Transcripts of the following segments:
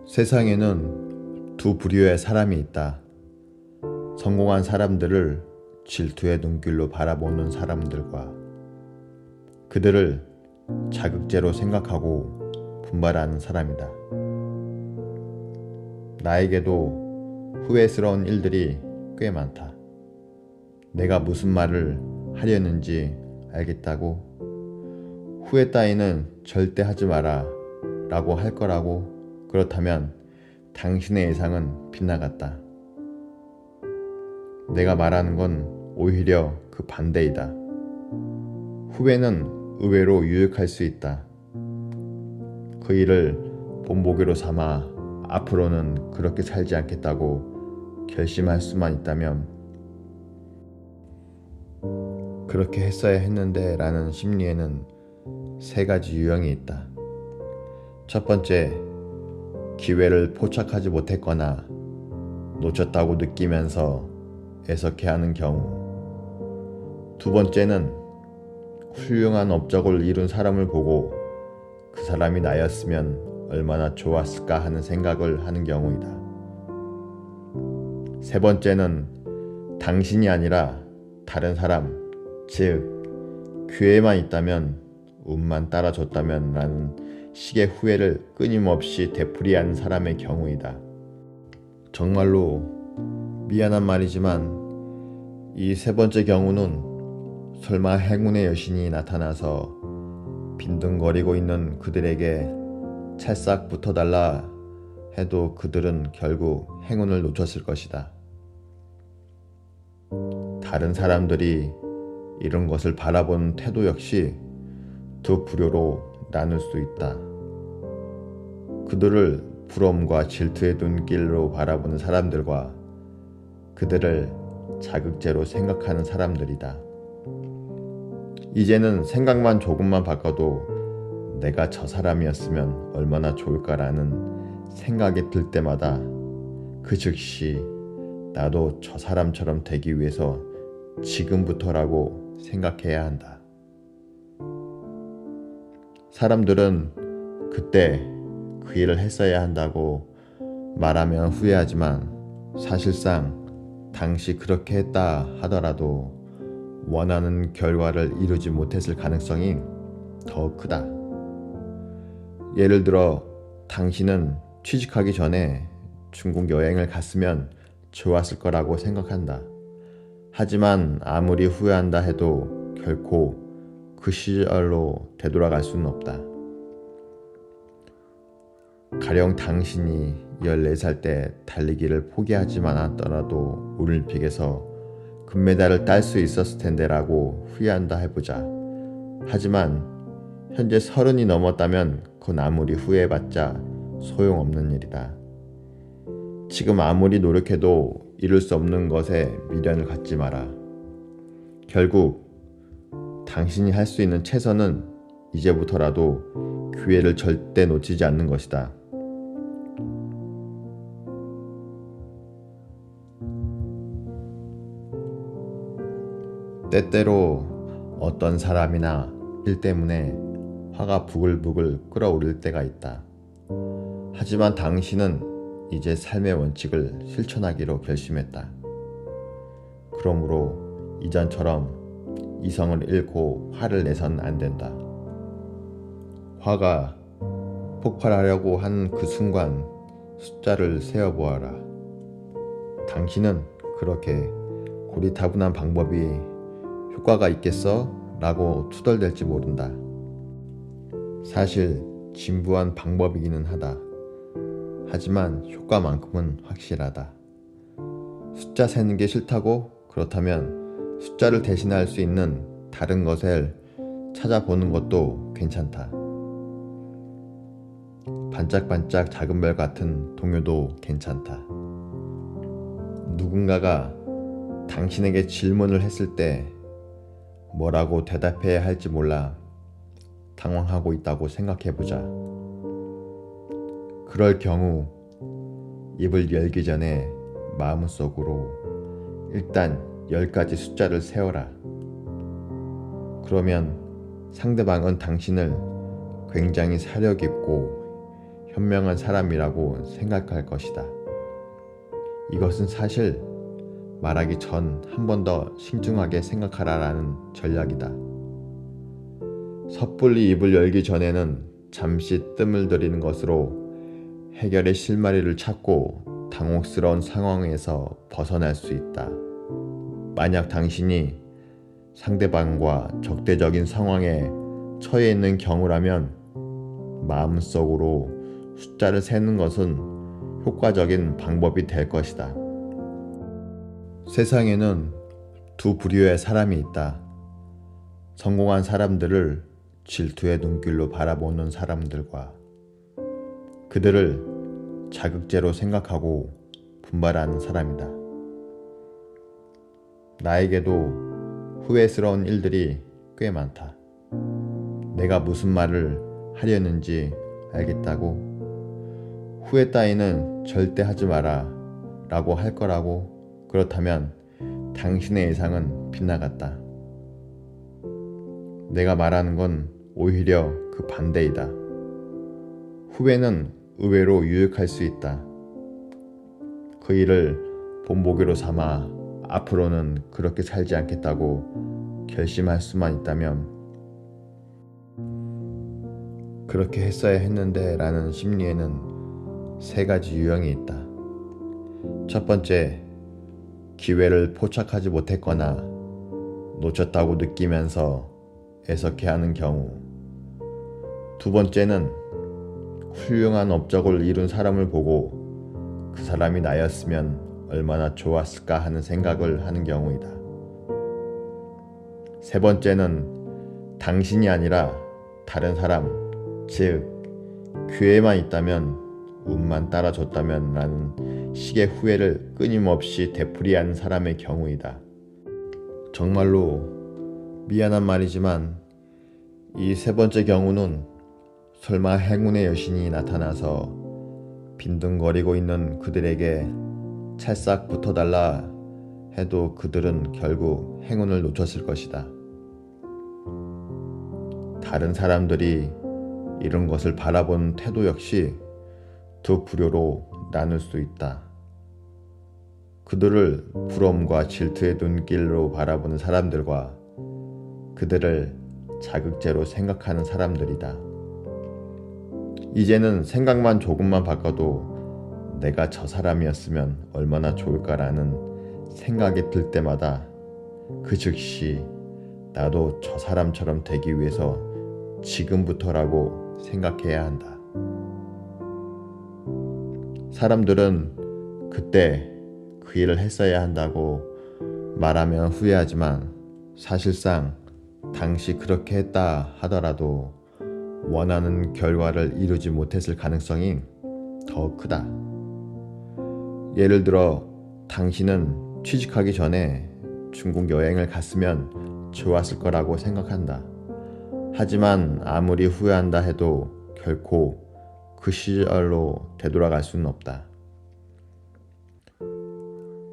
세상에는 두 부류의 사람이 있다. 성공한 사람들을 질투의 눈길로 바라보는 사람들과 그들을 자극제로 생각하고 분발하는 사람이다. 나에게도 후회스러운 일들이 꽤 많다. 내가 무슨 말을 하려는지 알겠다고 후회 따위는 절대 하지 마라 라고 할 거라고. 그렇다면 당신의 예상은 빗나갔다. 내가 말하는 건 오히려 그 반대이다. 후회는 의외로 유익할 수 있다. 그 일을 본보기로 삼아 앞으로는 그렇게 살지 않겠다고 결심할 수만 있다면 그렇게 했어야 했는데 라는 심리에는 세 가지 유형이 있다. 첫 번째, 기회를 포착하지 못했거나 놓쳤다고 느끼면서 애석해하는 경우. 두 번째는 훌륭한 업적을 이룬 사람을 보고 그 사람이 나였으면 얼마나 좋았을까 하는 생각을 하는 경우이다. 세 번째는 당신이 아니라 다른 사람, 즉 기회만 있다면 운만 따라줬다면 라는 식의 후회를 끊임없이 되풀이하는 사람의 경우이다. 정말로 미안한 말이지만 이 세 번째 경우는 설마 행운의 여신이 나타나서 빈둥거리고 있는 그들에게 찰싹 붙어달라 해도 그들은 결국 행운을 놓쳤을 것이다. 다른 사람들이 이런 것을 바라보는 태도 역시 두 부류로 나눌 수 있다. 그들을 부러움과 질투의 눈길로 바라보는 사람들과 그들을 자극제로 생각하는 사람들이다. 이제는 생각만 조금만 바꿔도 내가 저 사람이었으면 얼마나 좋을까라는 생각이 들 때마다 그 즉시 나도 저 사람처럼 되기 위해서 지금부터라고 생각해야 한다. 사람들은 그때 그 일을 했어야 한다고 말하면 후회하지만 사실상 당시 그렇게 했다 하더라도 원하는 결과를 이루지 못했을 가능성이 더 크다. 예를 들어 당신은 취직하기 전에 중국 여행을 갔으면 좋았을 거라고 생각한다. 하지만 아무리 후회한다 해도 결코 그 시절로 되돌아갈 수는 없다. 가령 당신이 14살 때 달리기를 포기하지만 않았더라도 올림픽에서 금메달을 딸 수 있었을 텐데 라고 후회한다 해보자. 하지만 현재 30이 넘었다면 그건 아무리 후회해봤자 소용없는 일이다. 지금 아무리 노력해도 이룰 수 없는 것에 미련을 갖지 마라. 결국 당신이 할 수 있는 최선은 이제부터라도 기회를 절대 놓치지 않는 것이다. 때때로 어떤 사람이나 일 때문에 화가 부글부글 끓어오를 때가 있다. 하지만 당신은 이제 삶의 원칙을 실천하기로 결심했다. 그러므로 이전처럼 이성을 잃고 화를 내선 안 된다. 화가 폭발하려고 한 그 순간 숫자를 세어보아라. 당신은 그렇게 고리타분한 방법이 효과가 있겠어? 라고 투덜댈지 모른다. 사실 진부한 방법이기는 하다. 하지만 효과만큼은 확실하다. 숫자 세는 게 싫다고? 그렇다면 숫자를 대신할 수 있는 다른 것을 찾아보는 것도 괜찮다. 반짝반짝 작은 별 같은 동요도 괜찮다. 누군가가 당신에게 질문을 했을 때 뭐라고 대답해야 할지 몰라 당황하고 있다고 생각해보자. 그럴 경우 입을 열기 전에 마음속으로 일단 10가지 숫자를 세어라. 그러면 상대방은 당신을 굉장히 사려 깊고 현명한 사람이라고 생각할 것이다. 이것은 사실 말하기 전 한 번 더 신중하게 생각하라라는 전략이다. 섣불리 입을 열기 전에는 잠시 뜸을 들이는 것으로 해결의 실마리를 찾고 당혹스러운 상황에서 벗어날 수 있다. 만약 당신이 상대방과 적대적인 상황에 처해 있는 경우라면 마음속으로 숫자를 세는 것은 효과적인 방법이 될 것이다. 세상에는 두 부류의 사람이 있다. 성공한 사람들을 질투의 눈길로 바라보는 사람들과 그들을 자극제로 생각하고 분발하는 사람이다. 나에게도 후회스러운 일들이 꽤 많다. 내가 무슨 말을 하려는지 알겠다고? 후회 따위는 절대 하지 마라 라고 할 거라고? 그렇다면 당신의 예상은 빗나갔다. 내가 말하는 건 오히려 그 반대이다. 후회는 의외로 유익할 수 있다. 그 일을 본보기로 삼아 앞으로는 그렇게 살지 않겠다고 결심할 수만 있다면 그렇게 했어야 했는데 라는 심리에는 세 가지 유형이 있다. 첫 번째, 기회를 포착하지 못했거나 놓쳤다고 느끼면서 애석해하는 경우. 두 번째는 훌륭한 업적을 이룬 사람을 보고 그 사람이 나였으면 얼마나 좋았을까 하는 생각을 하는 경우이다. 세 번째는 당신이 아니라 다른 사람, 즉 기회만 있다면 운만 따라줬다면 라는 식의 후회를 끊임없이 되풀이하는 사람의 경우이다. 정말로 미안한 말이지만 이 세 번째 경우는 설마 행운의 여신이 나타나서 빈둥거리고 있는 그들에게 찰싹 붙어달라 해도 그들은 결국 행운을 놓쳤을 것이다. 다른 사람들이 이런 것을 바라보는 태도 역시 두 부류로 나눌 수 있다. 그들을 부러움과 질투의 눈길로 바라보는 사람들과 그들을 자극제로 생각하는 사람들이다. 이제는 생각만 조금만 바꿔도 내가 저 사람이었으면 얼마나 좋을까라는 생각이 들 때마다 그 즉시 나도 저 사람처럼 되기 위해서 지금부터라고 생각해야 한다. 사람들은 그때 그 일을 했어야 한다고 말하면 후회하지만 사실상 당시 그렇게 했다 하더라도 원하는 결과를 이루지 못했을 가능성이 더 크다. 예를 들어 당신은 취직하기 전에 중국 여행을 갔으면 좋았을 거라고 생각한다. 하지만 아무리 후회한다 해도 결코 그 시절로 되돌아갈 수는 없다.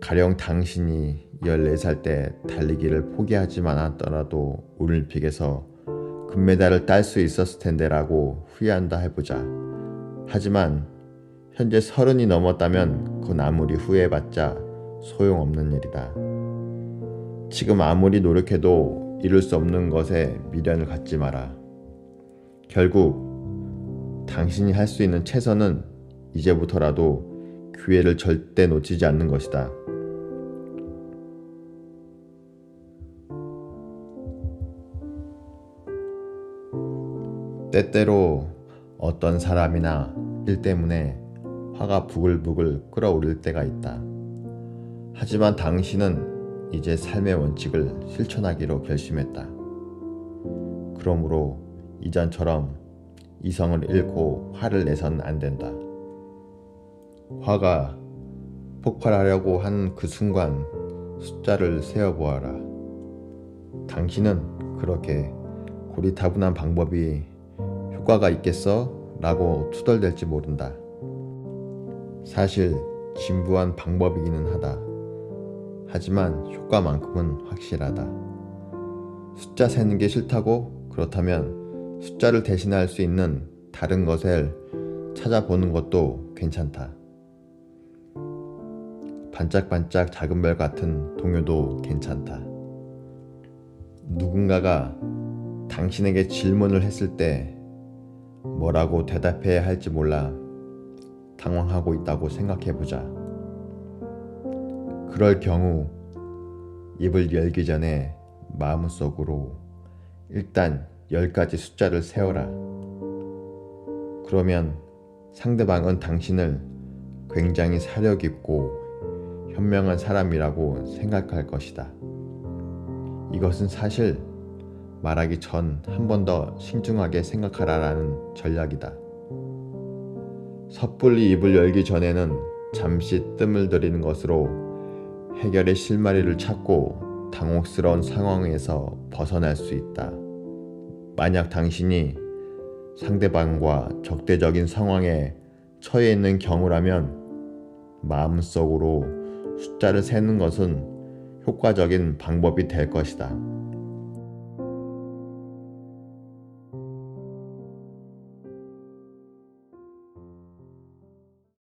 가령 당신이 14살 때 달리기를 포기하지만 않았더라도 올림픽에서 금메달을 딸 수 있었을 텐데 라고 후회한다 해보자. 하지만 현재 30이 넘었다면 그건 아무리 후회해봤자 소용없는 일이다. 지금 아무리 노력해도 이룰 수 없는 것에 미련을 갖지 마라. 결국 당신이 할 수 있는 최선은 이제부터라도 기회를 절대 놓치지 않는 것이다. 때때로 어떤 사람이나 일 때문에 화가 부글부글 끓어오를 때가 있다. 하지만 당신은 이제 삶의 원칙을 실천하기로 결심했다. 그러므로 이전처럼 이성을 잃고 화를 내선 안 된다. 화가 폭발하려고 하는 그 순간 숫자를 세어보아라. 당신은 그렇게 고리타분한 방법이 효과가 있겠어? 라고 투덜댈지 모른다. 사실 진부한 방법이기는 하다. 하지만 효과만큼은 확실하다. 숫자 세는 게 싫다고? 그렇다면 숫자를 대신할 수 있는 다른 것을 찾아보는 것도 괜찮다. 반짝반짝 작은 별 같은 동요도 괜찮다. 누군가가 당신에게 질문을 했을 때 뭐라고 대답해야 할지 몰라 당황하고 있다고 생각해보자. 그럴 경우 입을 열기 전에 마음속으로 일단 10가지 숫자를 세어라. 그러면 상대방은 당신을 굉장히 사려 깊고 현명한 사람이라고 생각할 것이다. 이것은 사실 말하기 전 한 번 더 신중하게 생각하라라는 전략이다. 섣불리 입을 열기 전에는 잠시 뜸을 들이는 것으로 해결의 실마리를 찾고 당혹스러운 상황에서 벗어날 수 있다. 만약 당신이 상대방과 적대적인 상황에 처해 있는 경우라면 마음속으로 숫자를 세는 것은 효과적인 방법이 될 것이다.